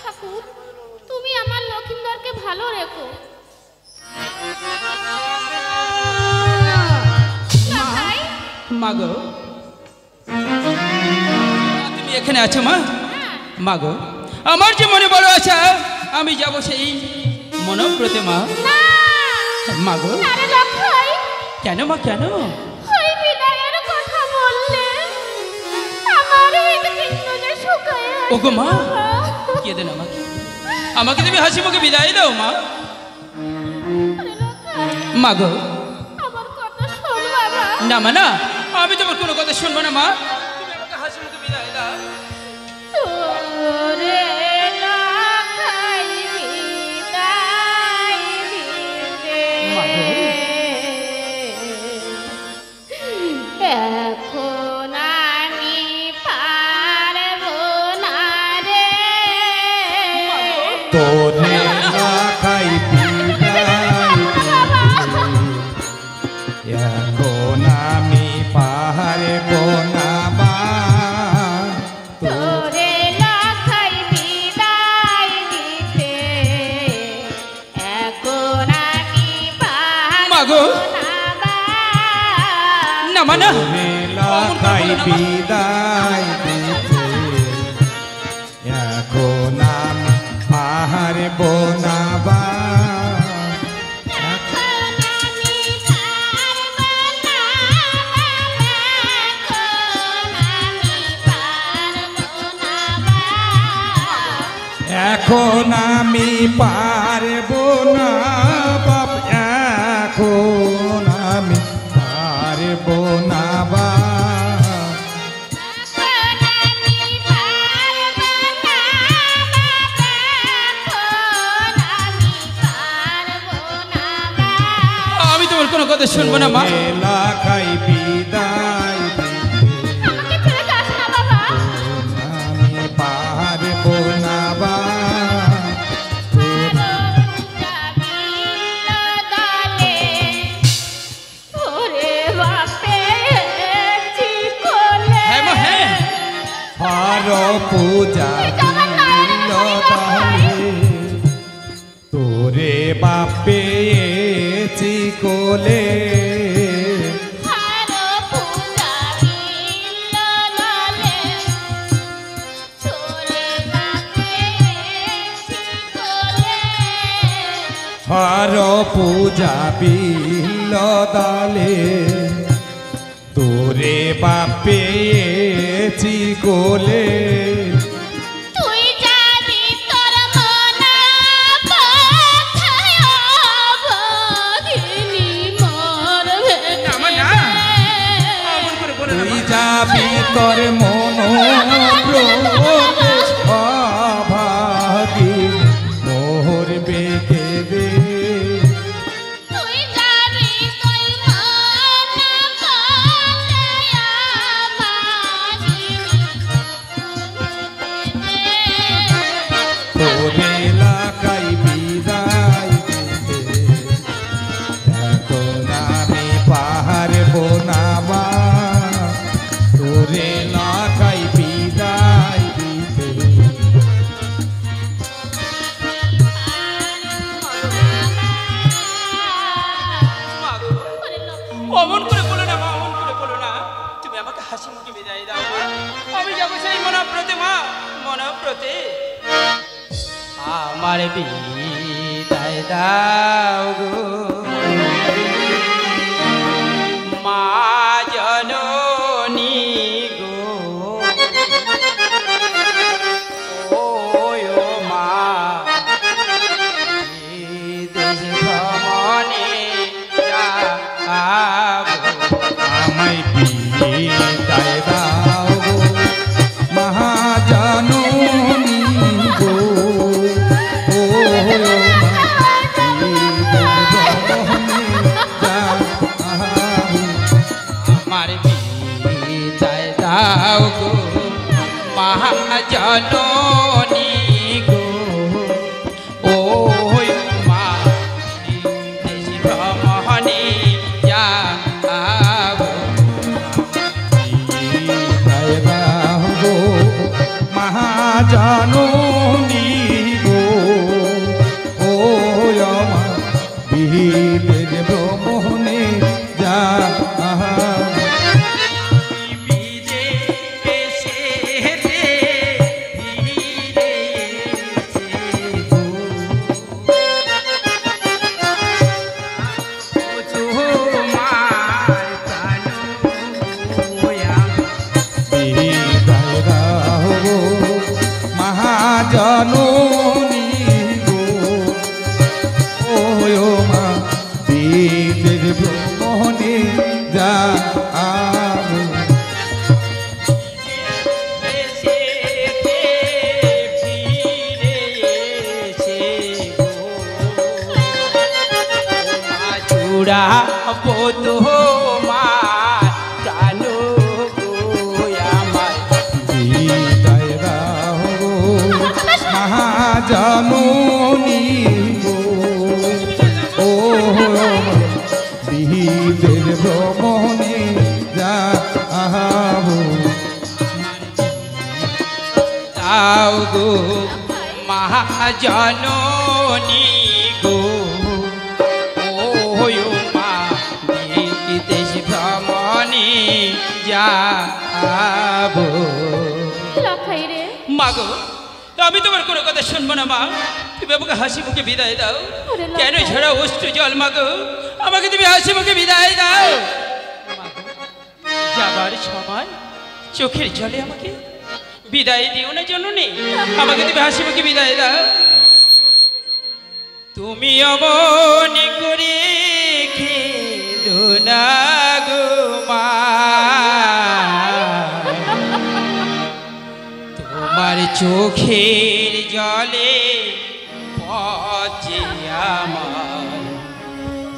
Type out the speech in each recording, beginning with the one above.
ঠাকুর, তুমি আমার লক্ষিন্দরকে ভালো রেখো। মা গো, তুমি এখানে আছো মা? মা গো, আমার যে মনে বড় আশা, আমি যাব সেই মনব্রতে মা। মা গো, কেন মা, কেন? ওই বিদায়ের কথা বললে আমার হৃদপিণ্ড যে শুকায়। ওগো মা, কেঁদে না মা, আমাকে তুমি হাসি মুখে বিদায় দাও মা। মা গো, আমার কথা শোন বাবা। না মা না, আমি তোমার কোনো কথা শুনবো না মা, তুমি আমাকে হাসি মুখে বিদায় দাও। তোরে লাখাই বিদায় দিতে এখন আমি পারবো না রে। তোরে লাখাই বিদায় এখন আমি পারবো না মা। তোরে লাখাই বিদায় দিতে এখন আমি পারবো না বা। না মা না, তোরে লাখাই বিদায় দিতে এখন আমি পারবো না বা। এখন আমি পারবো না বাপ, এখন আমি পারবো না বা। আমি তোমার কোনো কথা শুনবো না মা। লাখাই বিদায় আমি পারবো না বা। পূজা তোরে বাপে চিকলে হর পূজা বিল দালে তোরে বাপে চিকলে যাবি তোর মন অভাগী মোহর বেদেবে তোরে লাগাই বিদায় এখন আমি পারবো না মা। তোরে লাগাই বিদায় দিতে অমন করে বলো না মা, অমন করে বলো না, তুমি আমাকে হাসি মুখে বিদায় দাও মা। আমি যাবো সেই মনব্রতে মা, মনব্রতে। আমার বিদায় দাও গো মা জননী গো, ও মা দেশ ভ্রমণে আমায় বিদায় দাও গো মহাজননী গো, ও আমার বিদায় দাও গো মহাজননী গো, ও মা দেশ ভ্রমণে যাবো। বিদায় দাও গো মহাজননী মাগো মহাজননী গো ও মা বিদেশ ভ্রমণে যাবো। লখাই রে মাগো আমি তোমার কোনো কথা শুনবো না মা, তুমি আমাকে হাসি মুখে বিদায় দাও। ওরে লখাই। কেন ঝরা অশ্রু জল মাগো, আমাকে তুমি হাসি মুখে বিদায় দাও। মাগো, যাবার সময় চোখের জলে আমাকে বিদায় দিও না জননী, আমাকে তুমি হাসি মুখে বিদায় দাও। তুমি অমন করে খেলো না গো মা, তোমার চোখের জলে পচে আমার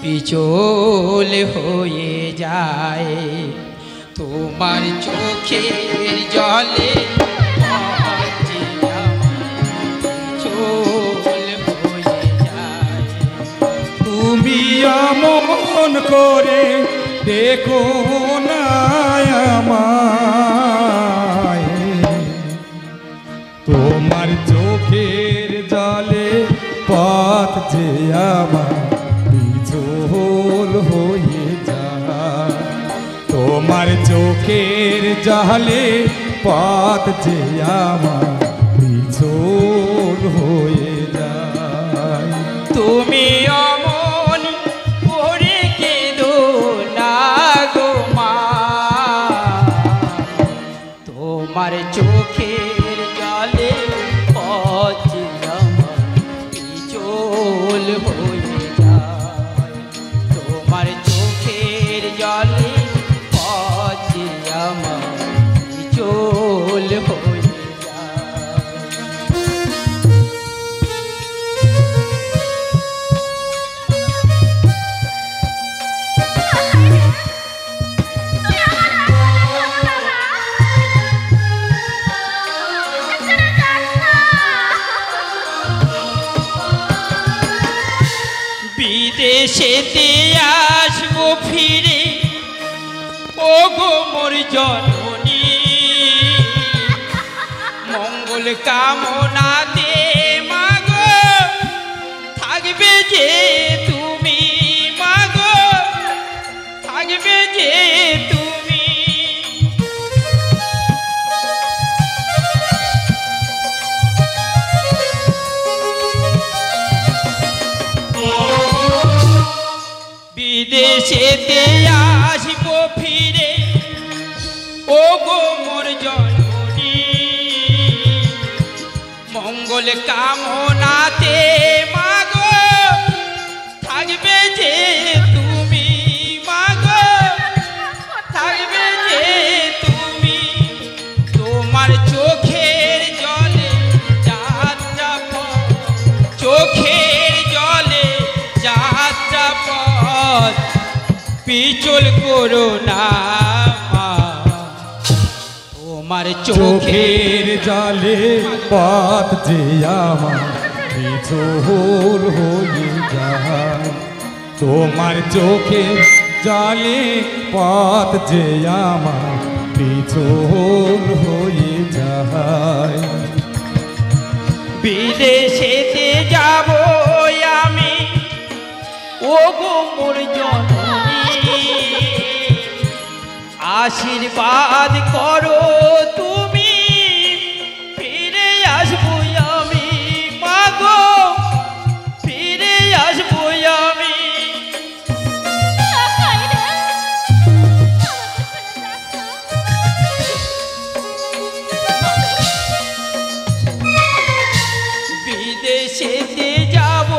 পিছল হয়ে যায়। তোমার চোখের জলে পচে আমার পিছল হয়ে যায়। তুমি আমন করে দেখো না আমায়, তোমার চোখের জলে পথ যে আমার পিছল হয়ে যায়। তোমার চোখের জলে পথ যে আমার পিছল হয়ে যায়। তুমি অমন করে কেঁদো না গো মা, তোমার চোখের জলে পচে আমার পিছল হয়ে যায়। তোমার চোখের জলে পচে আমার পিছল হয়ে যায়। বিদেশেতে আসবো ফিরে ও গো মোর জননী, মঙ্গল কামনাতে মাগো থাকবে যে তুমি, মাগো থাকবে যে তুমি। বিদেশেতে আসবো ফিরে ও গো মোর জননী, মঙ্গল কামনাতে মাগো থাকবে যে তুমি, মাগো থাকবে যে তুমি। তোমার চোখের জলে যাত্রা পথ, চোখের জলে যাত্রা পথ পিছল করো না মা, তোমার চোখের চোখের জলে পথ যে আমার পিছল হয়ে যায়। তোমার চোখের জলে পথ যে আমার পিছল হয়ে যায়। বিদেশেতে যাব আমি ও গো মোর জননী, আশীর্বাদ করো তুমি ফিরে আসবো আমি, মাগো ফিরে আসবো আমি। লখাই রে বিদেশেতে যাব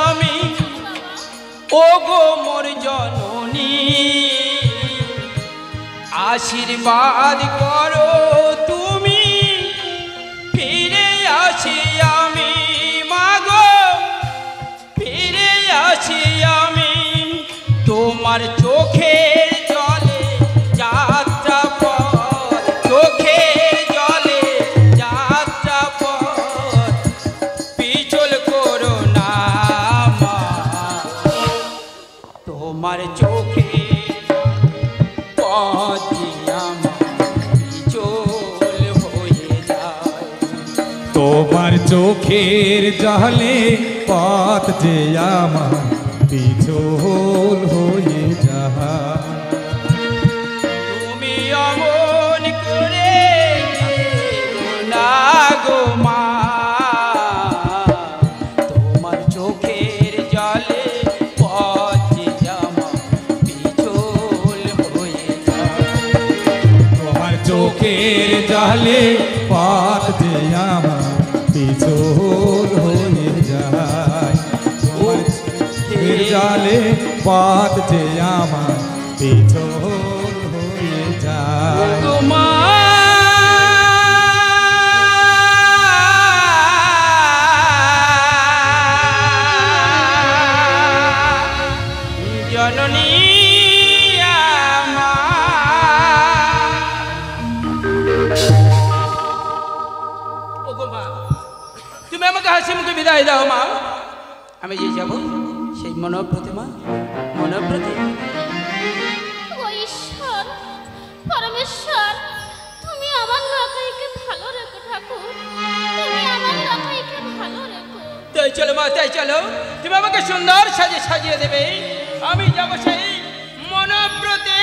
আমি ও গো মোর জননী, আশীর্বাদ করো তুমি ফিরে আসি আমি, মাগো ফিরে আসি আমি। তোমার চোখের জলে যাত্রা পথ, চোখের জলে যাত্রা পথ পিছল করো না মা, তোমার চোখে পথ আমার পিছল হয়ে যায়। তোমার চোখের জলে পথ যে আমার পিছল হয়ে যায়। তুমি অমন করে না গো মা, তোমার চোখের জলে পথ যে আমার পিছল হয়ে যায়। তোমার চোখের জলে পথ যে আমার পিছল হয়ে যায়। তোমার চোখের জলে পথ যে আমার পিছল হয়ে যায়। গো মা জননী তুমি আমাকে হাসি মুখে বিদায় দাও মা। আমি যে যাব সেই মনোব্রতে মা, মনোব্রতে। ও ঈশ্বর, পরমেশ্বর, তুমি আমার লকাইকে ভালো রেখো ঠাকুর, তুমি আমার লকাইকে ভালো রেখো। তাই চলো মা, তাই চলো। তুমি আমাকে সুন্দর সাজিয়ে দেবে, আমি যাব সেই মনোব্রতে।